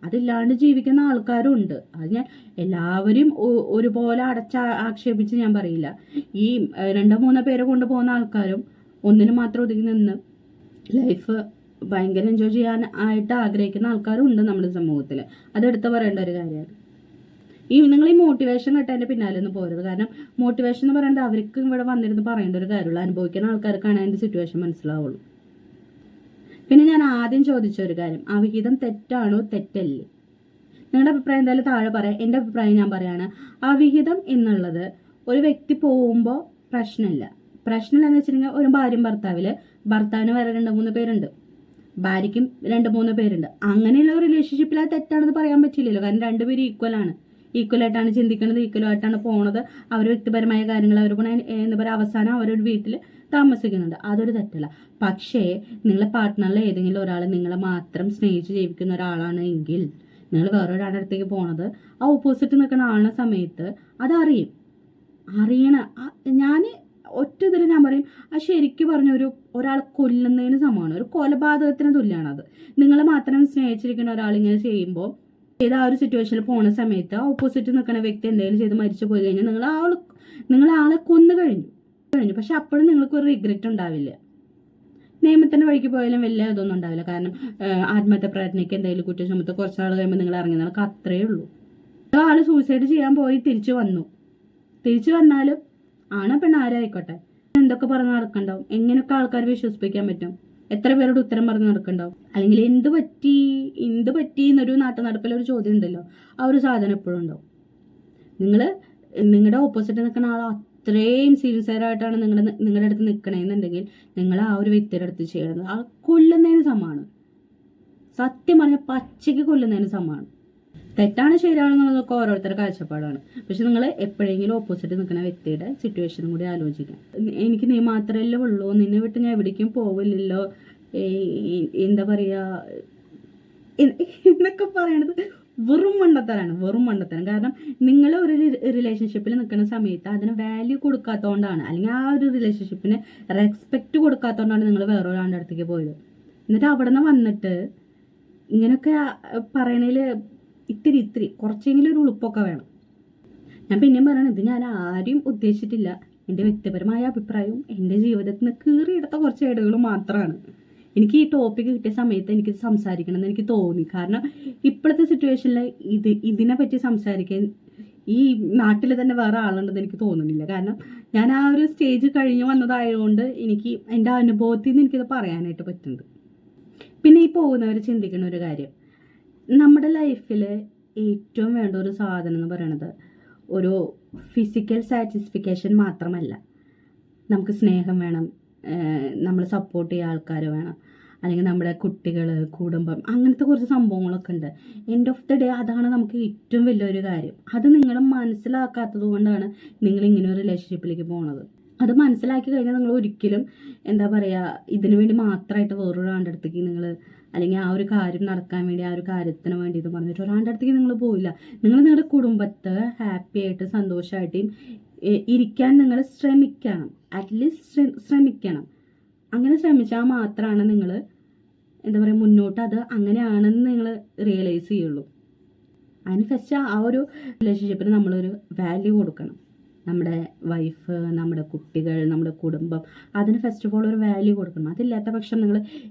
A: അതില്ലാണ്ട് ജീവിക്കുന്ന ആൾക്കാരും ഉണ്ട്. അത് ഞാൻ എല്ലാവരും ഒരുപോലെ ആക്ഷേപിച്ച് ഞാൻ പറയില്ല. ഈ 2 3 പേരെ കൊണ്ടുപോകുന്ന ആൾക്കാരും ഒന്നിന് മാത്രം ഒതുങ്ങി നിന്ന് ലൈഫ് ഭയങ്കര എൻജോയ് ചെയ്യാൻ ആയിട്ട് ആഗ്രഹിക്കുന്ന ആൾക്കാരും ഉണ്ട് നമ്മുടെ സമൂഹത്തിൽ. അതെടുത്ത് പറയേണ്ട ഒരു കാര്യമാണ്. നിങ്ങൾ ഈ മോട്ടിവേഷൻ കിട്ടതിൻ്റെ പിന്നാലെ ഒന്നും പോരുത്. കാരണം മോട്ടിവേഷൻ എന്ന് പറയുന്നത് അവർക്ക് ഇവിടെ വന്നിരുന്ന് പറയേണ്ട ഒരു കാര്യമുള്ളൂ, അനുഭവിക്കുന്ന ആൾക്കാർക്കാണ് അതിൻ്റെ സിറ്റുവേഷൻ മനസ്സിലാവുള്ളൂ. പിന്നെ ഞാൻ ആദ്യം ചോദിച്ച ഒരു കാര്യം, അവിഹിതം തെറ്റാണോ തെറ്റല്ലേ? നിങ്ങളുടെ അഭിപ്രായം എന്തായാലും താഴെ പറയാം. എൻ്റെ അഭിപ്രായം ഞാൻ പറയാണ്, അവിഹിതം എന്നുള്ളത് ഒരു വ്യക്തി പോകുമ്പോൾ പ്രശ്നമില്ല എന്ന് വെച്ചിട്ടുണ്ടെങ്കിൽ ഒരു ഭാര്യയും ഭർത്താവിന് വേറെ 2 3 പേരുണ്ട്, ഭാര്യയ്ക്കും 2 3 പേരുണ്ട്. അങ്ങനെയുള്ള ഒരു റിലേഷൻഷിപ്പിൽ അത് തെറ്റാണെന്ന് പറയാൻ പറ്റില്ലല്ലോ. കാരണം 2 പേരും ഈക്വലായിട്ടാണ് ചിന്തിക്കുന്നത്, ഈക്വലായിട്ടാണ് പോണത്. അവർ വ്യക്തിപരമായ കാര്യങ്ങൾ അവർ എന്താ പറയുക അവസാനം അവരൊരു വീട്ടിൽ താമസിക്കുന്നുണ്ട്, അതൊരു തെറ്റല്ല. പക്ഷേ നിങ്ങളെ പാർട്ട്ണറിൽ ഏതെങ്കിലും ഒരാൾ നിങ്ങളെ മാത്രം സ്നേഹിച്ച് ജീവിക്കുന്ന ഒരാളാണ് എങ്കിൽ നിങ്ങൾ വേറൊരാളുടെ അടുത്തേക്ക് പോണത് ആ ഓപ്പോസിറ്റ് നിൽക്കുന്ന ആളുടെ സമയത്ത് അറിയണ ഞാൻ ഒറ്റ ഇതിൽ ഞാൻ പറയും, ആ ശരിക്കും പറഞ്ഞ ഒരാളെ കൊല്ലുന്നതിന് സമമാണ്, ഒരു കൊലപാതകത്തിന് തുല്യമാണ് അത്. നിങ്ങളെ മാത്രം സ്നേഹിച്ചിരിക്കുന്ന ഒരാൾ ഇങ്ങനെ ചെയ്യുമ്പോൾ ഏത് ആ ഒരു സിറ്റുവേഷനിൽ പോണ സമയത്ത് ആ ഓപ്പോസിറ്റ് നിൽക്കുന്ന വ്യക്തി എന്തെങ്കിലും ചെയ്ത് മരിച്ചു പോയി കഴിഞ്ഞാൽ നിങ്ങൾ ആളെ കൊന്നു കഴിഞ്ഞു. പക്ഷെ അപ്പോഴും നിങ്ങൾക്ക് ഒരു റിഗ്രറ്റ് ഉണ്ടാവില്ല. നിയമത്തിന്റെ വഴിക്ക് പോയാലും വലിയ ഇതൊന്നും ഉണ്ടാവില്ല. കാരണം ആത്മഹത്യ പ്രയത്നിക്ക് എന്തെങ്കിലും കുറ്റം ചുമത്ത് കുറച്ചാൾ കഴിയുമ്പോൾ നിങ്ങൾ ഇറങ്ങി നടക്കുക, അത്രയേ ഉള്ളൂ. ആള് സൂസൈഡ് ചെയ്യാൻ പോയി തിരിച്ചു വന്നാലും ആണോ പെണ്ണ ആരായിക്കോട്ടെ, എന്തൊക്കെ പറഞ്ഞ് നടക്കണ്ടാവും, എങ്ങനെയൊക്കെ ആൾക്കാർ വിശ്വസിപ്പിക്കാൻ പറ്റും, എത്ര പേരോട് ഉത്തരം പറഞ്ഞ് നടക്കണ്ടാവും. അല്ലെങ്കിൽ എന്ത് പറ്റി എന്നൊരു നാട്ടുനടപ്പിലൊരു ചോദ്യം ഉണ്ടല്ലോ, ആ ഒരു സാധനം എപ്പോഴും ഉണ്ടാവും. നിങ്ങളുടെ ഓപ്പോസിറ്റ് നിൽക്കുന്ന ആൾ അത്രയും സിൻസിയറായിട്ടാണ് നിങ്ങളുടെ അടുത്ത് നിൽക്കണമെന്നുണ്ടെങ്കിൽ നിങ്ങൾ ആ ഒരു വ്യക്തിയുടെ അടുത്ത് ചെയ്യണത് ആ കൊല്ലുന്നതിന് സമാണ്. സത്യം പറഞ്ഞ പച്ചയ്ക്ക് കൊല്ലുന്നതിന് സമാണ്. തെറ്റാണ് ശരിയാണെന്നുള്ളതൊക്കെ ഓരോരുത്തരുടെ കാഴ്ചപ്പാടാണ്. പക്ഷെ നിങ്ങൾ എപ്പോഴെങ്കിലും ഓപ്പോസിറ്റ് നിൽക്കുന്ന വ്യക്തിയുടെ സിറ്റുവേഷനും കൂടി ആലോചിക്കാം. എനിക്ക് നീ മാത്രമല്ലേ ഉള്ളൂ, നിന്നെ വിട്ട് ഞാൻ എവിടേക്കും പോവില്ലല്ലോ, എന്താ പറയുക എന്നൊക്കെ പറയണത് വെറും മണ്ടത്തരം. കാരണം നിങ്ങൾ ഒരു റിലേഷൻഷിപ്പിൽ നിൽക്കുന്ന സമയത്ത് അതിന് വാല്യൂ കൊടുക്കാത്തതുകൊണ്ടാണ്, അല്ലെങ്കിൽ ആ ഒരു റിലേഷൻഷിപ്പിന് റെസ്പെക്റ്റ് കൊടുക്കാത്തതുകൊണ്ടാണ് നിങ്ങൾ വേറൊരാളുടെ അടുത്തേക്ക് പോയത്. എന്നിട്ട് അവിടെ നിന്ന് വന്നിട്ട് ഇങ്ങനെയൊക്കെ പറയണതിൽ ഇത്തിരി കുറച്ചെങ്കിലും ഒരു ഉളുപ്പൊക്കെ വേണം. ഞാൻ പിന്നെയും പറയണത്, ഇത് ഞാൻ ആരെയും ഉദ്ദേശിച്ചിട്ടില്ല, എൻ്റെ വ്യക്തിപരമായ അഭിപ്രായവും എൻ്റെ ജീവിതത്തിൽ നിന്ന് കീറിയെടുത്ത കുറച്ച് ഏടുകളും മാത്രമാണ്. എനിക്ക് ഈ ടോപ്പിക് കിട്ടിയ സമയത്ത് എനിക്കിത് സംസാരിക്കണമെന്ന് എനിക്ക് തോന്നി. കാരണം ഇപ്പോഴത്തെ സിറ്റുവേഷനിൽ ഇതിനെ പറ്റി സംസാരിക്കാൻ ഈ നാട്ടിൽ തന്നെ വേറെ ആളുണ്ടെന്ന് എനിക്ക് തോന്നുന്നില്ല. കാരണം ഞാൻ ആ ഒരു സ്റ്റേജ് കഴിഞ്ഞ് വന്നതായതുകൊണ്ട് എനിക്ക് എൻ്റെ അനുഭവത്തിൽ നിന്ന് എനിക്കിത് പറയാനായിട്ട് പറ്റുന്നുണ്ട്. പിന്നെ ഈ പോകുന്നവർ ചിന്തിക്കുന്ന ഒരു കാര്യം, നമ്മുടെ ലൈഫിൽ ഏറ്റവും വേണ്ട ഒരു സാധനം എന്ന് പറയണത് ഒരു ഫിസിക്കൽ സാറ്റിസ്ഫിക്കേഷൻ മാത്രമല്ല. നമുക്ക് സ്നേഹം വേണം, നമ്മൾ സപ്പോർട്ട് ചെയ്യാൻ ആൾക്കാർ വേണം, അല്ലെങ്കിൽ നമ്മുടെ കുട്ടികൾ, കുടുംബം, അങ്ങനത്തെ കുറച്ച് സംഭവങ്ങളൊക്കെ ഉണ്ട്. എൻഡ് ഓഫ് ദി ഡേ അതാണ് നമുക്ക് ഏറ്റവും വലിയൊരു കാര്യം. അത് നിങ്ങൾ മനസ്സിലാക്കാത്തത് കൊണ്ടാണ് നിങ്ങൾ ഇങ്ങനെ ഒരു റിലേഷൻഷിപ്പിലേക്ക് പോകുന്നത്. അത് മനസ്സിലാക്കി കഴിഞ്ഞാൽ നിങ്ങൾ ഒരിക്കലും എന്താ പറയുക ഇതിനു വേണ്ടി മാത്രമായിട്ട് വേറൊരാളുടെ അടുത്തേക്ക് നിങ്ങൾ, അല്ലെങ്കിൽ ആ ഒരു കാര്യം നടക്കാൻ വേണ്ടി ആ ഒരു കാര്യത്തിന് വേണ്ടി ഇത് പറഞ്ഞിട്ട് ഒരാളുടെ അടുത്തേക്ക് നിങ്ങൾ പോയില്ല. നിങ്ങൾ നിങ്ങളുടെ കുടുംബത്തെ ഹാപ്പി ആയിട്ട് സന്തോഷമായിട്ടും ഇരിക്കാൻ നിങ്ങൾ ശ്രമിക്കണം. അറ്റ്ലീസ്റ്റ് ശ്രമിക്കണം. അങ്ങനെ ശ്രമിച്ചാൽ മാത്രമാണ് നിങ്ങൾ എന്താ പറയുക മുന്നോട്ട് അത് അങ്ങനെയാണെന്ന് നിങ്ങൾ റിയലൈസ് ചെയ്യുള്ളൂ. അതിന് ഫസ്റ്റ് ആ ഒരു റിലേഷൻഷിപ്പിന് നമ്മളൊരു വാല്യൂ കൊടുക്കണം. നമ്മുടെ വൈഫ്, നമ്മുടെ കുട്ടികൾ, നമ്മുടെ കുടുംബം, അതിന് ഫസ്റ്റ് ഓഫ് ഓൾ ഒരു വാല്യൂ കൊടുക്കണം. അതില്ലാത്ത പക്ഷം നിങ്ങൾ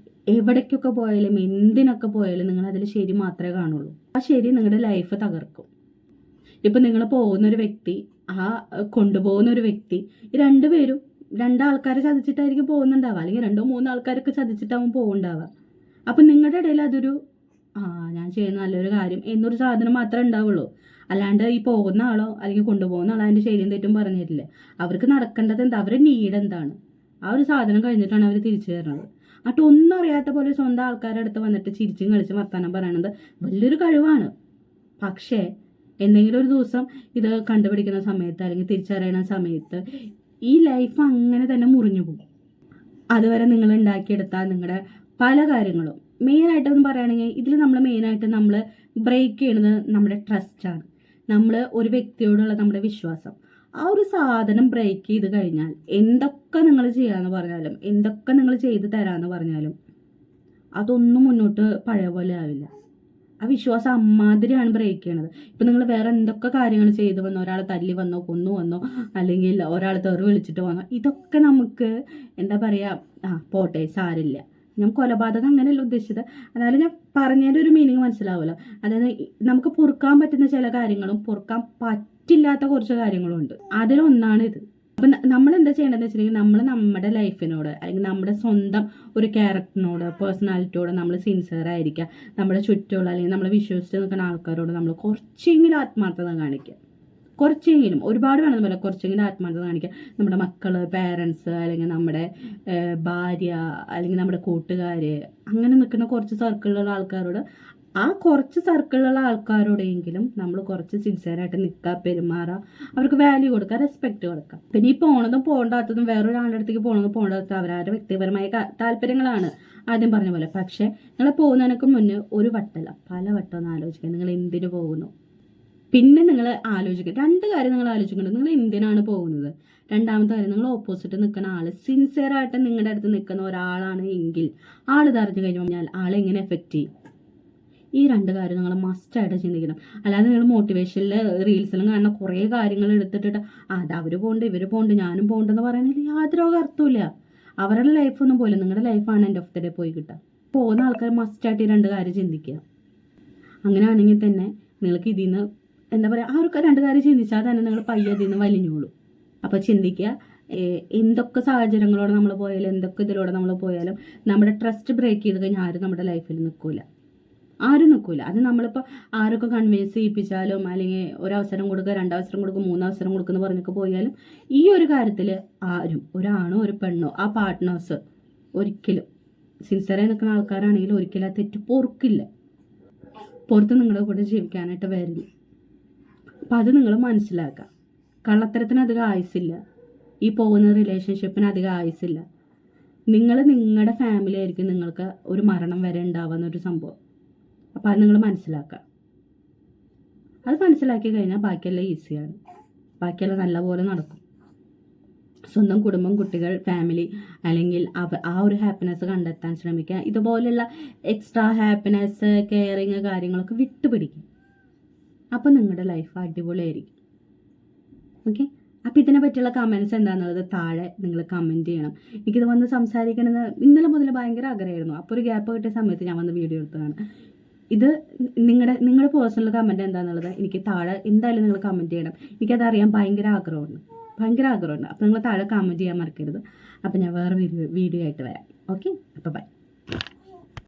A: എവിടേക്കൊക്കെ പോയാലും എന്തിനൊക്കെ പോയാലും നിങ്ങൾ അതിൽ ശരി മാത്രമേ കാണുള്ളൂ. ആ ശരി നിങ്ങളുടെ ലൈഫ് തകർക്കും. ഇപ്പം നിങ്ങൾ പോകുന്നൊരു വ്യക്തി, ആ കൊണ്ടുപോകുന്ന ഒരു വ്യക്തി, രണ്ടുപേരും രണ്ടാൾക്കാരെ ചതിച്ചിട്ടായിരിക്കും പോകുന്നുണ്ടാവുക, അല്ലെങ്കിൽ 2-3 ആൾക്കാരൊക്കെ ചതിച്ചിട്ടാവും പോകുന്നുണ്ടാവുക. അപ്പം നിങ്ങളുടെ ഇടയിൽ അതൊരു ഞാൻ ചെയ്യുന്ന നല്ലൊരു കാര്യം എന്നൊരു സാധനം മാത്രമേ ഉണ്ടാവുള്ളൂ. അല്ലാണ്ട് ഈ പോകുന്ന ആളോ അല്ലെങ്കിൽ കൊണ്ടുപോകുന്ന ആളോ അതിൻ്റെ ശരിയും തെറ്റും പറഞ്ഞു തരില്ല. അവർക്ക് നടക്കേണ്ടത് എന്താ, അവരുടെ നീഡ് എന്താണ്, ആ ഒരു സാധനം കഴിഞ്ഞിട്ടാണ് അവർ തിരിച്ചു തരുന്നത്. എന്നിട്ട് ഒന്നും അറിയാത്ത പോലെ സ്വന്തം ആൾക്കാരുടെ അടുത്ത് വന്നിട്ട് ചിരിച്ചും കളിച്ചും വർത്താനം പറയണത് വലിയൊരു കഴിവാണ്. പക്ഷേ എന്തെങ്കിലും ഒരു ദിവസം ഇത് കണ്ടുപിടിക്കുന്ന സമയത്ത് അല്ലെങ്കിൽ തിരിച്ചറിയണ സമയത്ത് ഈ ലൈഫ് അങ്ങനെ തന്നെ മുറിഞ്ഞു പോകും. അതുവരെ നിങ്ങൾ ഉണ്ടാക്കിയെടുത്താൽ നിങ്ങളുടെ പല കാര്യങ്ങളും, മെയിനായിട്ടൊന്നും പറയുകയാണെങ്കിൽ ഇതിൽ നമ്മൾ മെയിനായിട്ട് നമ്മൾ ബ്രേക്ക് ചെയ്യുന്നത് നമ്മുടെ ട്രസ്റ്റാണ്. നമ്മൾ ഒരു വ്യക്തിയോടുള്ള നമ്മുടെ വിശ്വാസം, ആ ഒരു സാധനം ബ്രേക്ക് ചെയ്ത് കഴിഞ്ഞാൽ എന്തൊക്കെ നിങ്ങൾ ചെയ്യാമെന്ന് പറഞ്ഞാലും എന്തൊക്കെ നിങ്ങൾ ചെയ്ത് തരാമെന്ന് പറഞ്ഞാലും അതൊന്നും മുന്നോട്ട് പഴയ പോലെ ആവില്ല. ആ വിശ്വാസം അമ്മാതിരിയാണ് ബ്രേക്ക് ചെയ്യണത്. ഇപ്പം നിങ്ങൾ വേറെ എന്തൊക്കെ കാര്യങ്ങൾ ചെയ്തു വന്നോ, ഒരാളെ തല്ലി വന്നോ, കൊന്നു വന്നോ, അല്ലെങ്കിൽ ഒരാളെ തെറി വിളിച്ചിട്ട് വന്നോ, ഇതൊക്കെ നമുക്ക് എന്താ പറയുക, പോട്ടെ സാരില്ല. ഞാൻ കൊലപാതകം അങ്ങനെയല്ല ഉദ്ദേശിച്ചത്. അതായത് ഞാൻ പറഞ്ഞതിൻ്റെ ഒരു മീനിങ് മനസ്സിലാവുമല്ലോ. അതായത് നമുക്ക് പൊറുക്കാൻ പറ്റുന്ന ചില കാര്യങ്ങളും പൊറുക്കാൻ പറ്റില്ലാത്ത കുറച്ച് കാര്യങ്ങളും ഉണ്ട്. അതിലൊന്നാണ് ഇത്. അപ്പം നമ്മൾ എന്താ ചെയ്യേണ്ടതെന്ന് വെച്ചിട്ടുണ്ടെങ്കിൽ നമ്മൾ നമ്മുടെ ലൈഫിനോട് അല്ലെങ്കിൽ നമ്മുടെ സ്വന്തം ഒരു ക്യാരക്ടറിനോട്, പേഴ്സണാലിറ്റിയോട് നമ്മൾ സിൻസിയർ ആയിരിക്കുക. നമ്മുടെ ചുറ്റുമുള്ള അല്ലെങ്കിൽ നമ്മൾ വിശ്വസിച്ച് നിൽക്കുന്ന ആൾക്കാരോട് നമ്മൾ കുറച്ചെങ്കിലും ആത്മാർത്ഥത കാണിക്കുക. കുറച്ചെങ്കിലും, ഒരുപാട് വേണമെന്നില്ല, കുറച്ചെങ്കിലും ആത്മാർത്ഥത കാണിക്കുക. നമ്മുടെ മക്കൾ, പേരൻസ്, അല്ലെങ്കിൽ നമ്മുടെ ഭാര്യ, അല്ലെങ്കിൽ നമ്മുടെ കൂട്ടുകാർ, അങ്ങനെ നിൽക്കുന്ന കുറച്ച് സർക്കിളിലുള്ള ആൾക്കാരോട് ആ കുറച്ച് സർക്കിളിലുള്ള ആൾക്കാരോടെങ്കിലും നമ്മൾ കുറച്ച് സിൻസിയറായിട്ട് നിൽക്കുക, പെരുമാറുക, അവർക്ക് വാല്യൂ കൊടുക്കുക, റെസ്പെക്റ്റ് കൊടുക്കുക. പിന്നെ ഈ പോണതും പോകണ്ടാത്തതും വേറൊരാളുടെ അടുത്തേക്ക് പോകണതും പോകണ്ടാത്തതും അവരവരുടെ വ്യക്തിപരമായ താല്പര്യങ്ങളാണ് ആദ്യം പറഞ്ഞ പോലെ. പക്ഷേ നിങ്ങൾ പോകുന്നതിനൊക്കെ മുന്നേ ഒരു വട്ടമല്ല പല വട്ടം ഒന്ന് ആലോചിക്കുക നിങ്ങൾ എന്തിനു പോകുന്നു. പിന്നെ നിങ്ങൾ ആലോചിക്കുക, 2 കാര്യം നിങ്ങൾ ആലോചിക്കുന്നുണ്ട്. നിങ്ങൾ എന്തിനാണ് പോകുന്നത്? രണ്ടാമത്തെ കാര്യം, നിങ്ങൾ ഓപ്പോസിറ്റ് നിൽക്കുന്ന ആൾ സിൻസിയറായിട്ട് നിങ്ങളുടെ അടുത്ത് നിൽക്കുന്ന ഒരാളാണ് എങ്കിൽ ആൾ ഇതറിഞ്ഞു കഴിഞ്ഞാൽ ആളെങ്ങനെ എഫക്റ്റ് ചെയ്യും? ഈ 2 കാര്യം നിങ്ങൾ മസ്റ്റായിട്ട് ചിന്തിക്കണം. അല്ലാതെ നിങ്ങൾ മോട്ടിവേഷനിൽ റീൽസിലും കാണുന്ന കുറേ കാര്യങ്ങൾ എടുത്തിട്ട് അത് അവർ പോകണ്ട് ഇവർ പോകണ്ട് ഞാനും പോകണ്ടെന്ന് പറയുന്നതിൽ യാതൊരു അർത്ഥമില്ല. അവരുടെ ലൈഫൊന്നും പോലെ നിങ്ങളുടെ ലൈഫാണ് എൻ്റെ ഓഫ് ദ ഡേ പോയി കിട്ടുക. പോകുന്ന ആൾക്കാർ മസ്റ്റായിട്ട് ഈ 2 കാര്യം ചിന്തിക്കുക. അങ്ങനെയാണെങ്കിൽ തന്നെ നിങ്ങൾക്ക് ഇതിൽ നിന്ന് എന്താ പറയുക, ആ ഒരു 2 കാര്യം ചിന്തിച്ചാൽ തന്നെ നിങ്ങൾ പയ്യെ അതിൽ നിന്ന് വലിഞ്ഞോളൂ. അപ്പോൾ ചിന്തിക്കുക, എന്തൊക്കെ സാഹചര്യങ്ങളോടെ നമ്മൾ പോയാലും എന്തൊക്കെ ഇതിലൂടെ നമ്മൾ പോയാലും നമ്മുടെ ട്രസ്റ്റ് ബ്രേക്ക് ചെയ്ത് കഴിഞ്ഞാൽ ആരും നമ്മുടെ ലൈഫിൽ നിൽക്കില്ല, ആരും നിൽക്കില്ല. അത് നമ്മളിപ്പോൾ ആരൊക്കെ കൺവിൻസ് ചെയ്യിപ്പിച്ചാലും അല്ലെങ്കിൽ ഒരവസരം കൊടുക്കുക, 2 അവസരം കൊടുക്കുക, 3 അവസരം കൊടുക്കുമെന്ന് പറഞ്ഞൊക്കെ പോയാലും ഈ ഒരു കാര്യത്തിൽ ആരും, ഒരാണോ ഒരു പെണ്ണോ, ആ പാർട്ട്നേഴ്സ് ഒരിക്കലും സിൻസിയറായി നിൽക്കുന്ന ആൾക്കാരാണെങ്കിൽ ഒരിക്കലും ആ തെറ്റ് പൊറുക്കില്ല, പുറത്ത് നിങ്ങളുടെ കൂടെ ജീവിക്കാനായിട്ട് വരില്ല. അപ്പം അത് നിങ്ങൾ മനസ്സിലാക്കുക. കള്ളത്തരത്തിന് അധികം ആയുസില്ല, ഈ പോകുന്ന റിലേഷൻഷിപ്പിന് അധികം ആയുസില്ല. നിങ്ങൾ നിങ്ങളുടെ ഫാമിലി ആയിരിക്കും നിങ്ങൾക്ക് ഒരു മരണം വരെ ഉണ്ടാവുന്ന ഒരു സംഭവം. അപ്പം അത് നിങ്ങൾ മനസ്സിലാക്കുക. അത് മനസ്സിലാക്കി കഴിഞ്ഞാൽ ബാക്കിയെല്ലാം ഈസിയാണ്, ബാക്കിയെല്ലാം നല്ലപോലെ നടക്കും. സ്വന്തം കുടുംബം, കുട്ടികൾ, ഫാമിലി അല്ലെങ്കിൽ ആ ഒരു ഹാപ്പിനെസ് കണ്ടെത്താൻ ശ്രമിക്കുക. ഇതുപോലുള്ള എക്സ്ട്രാ ഹാപ്പിനെസ്, കെയറിങ് കാര്യങ്ങളൊക്കെ വിട്ടുപിടിക്കും. അപ്പം നിങ്ങളുടെ ലൈഫ് അടിപൊളിയായിരിക്കും. ഓക്കെ, അപ്പോൾ ഇതിനെ പറ്റിയുള്ള കമൻറ്റ്സ് എന്താണെന്നുള്ളത് താഴെ നിങ്ങൾ കമൻറ്റ് ചെയ്യണം. എനിക്കിത് വന്ന് സംസാരിക്കണമെന്ന് ഇന്നലെ മുതൽ ഭയങ്കര ആഗ്രഹമായിരുന്നു. അപ്പോൾ ഒരു ഗ്യാപ്പ് കിട്ടിയ സമയത്ത് ഞാൻ വന്ന് വീഡിയോ എടുത്തതാണ്. ഇത് നിങ്ങളുടെ പേഴ്സണൽ കമൻറ്റ് എന്താണെന്നുള്ളത് എനിക്ക് താഴെ എന്തായാലും നിങ്ങൾ കമൻറ്റ് ചെയ്യണം. എനിക്കത് അറിയാൻ ഭയങ്കര ആഗ്രഹമുണ്ട്. അപ്പോൾ നിങ്ങൾ താഴെ കമൻറ്റ് ചെയ്യാൻ മറക്കരുത്. അപ്പോൾ ഞാൻ വേറെ വീഡിയോ ആയിട്ട് വരാം. ഓക്കെ, അപ്പോൾ ബൈ.